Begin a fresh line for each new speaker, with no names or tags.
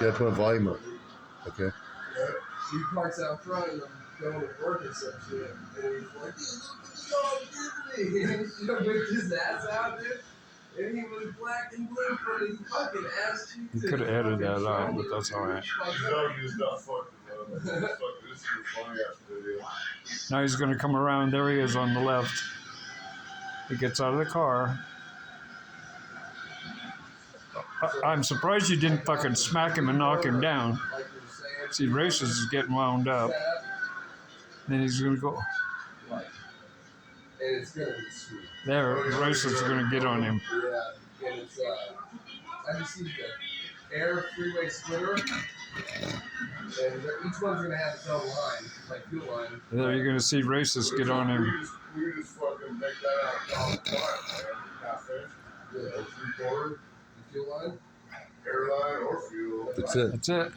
Yeah, put a volume up. Okay.
He parks out front and I'm going to work or some shit. And he's like, dude, look what the dog did to me. And he whipped his ass out, dude. And he was black and blue from his fucking ass cheeks.
You could have edited that out, but that's all right.
The dog is not fucking this is a funny ass video.
Now he's going to come around. There he is on the left. He gets out of the car. I'm surprised you didn't fucking smack him and knock him down. See, Racist is getting wound up. Then he's going to go.
And it's going to be sweet.
There, Racist is going to get on him.
Yeah, and it's, I just see the air freeway splitter. And each one's going to have its own line, like fuel line.
There you're going to see Racist get on him.
We just fucking make that out of man. Cafe.
Yeah,
3/4.
fuel line.
Airline or fuel.
That's it.
That's it.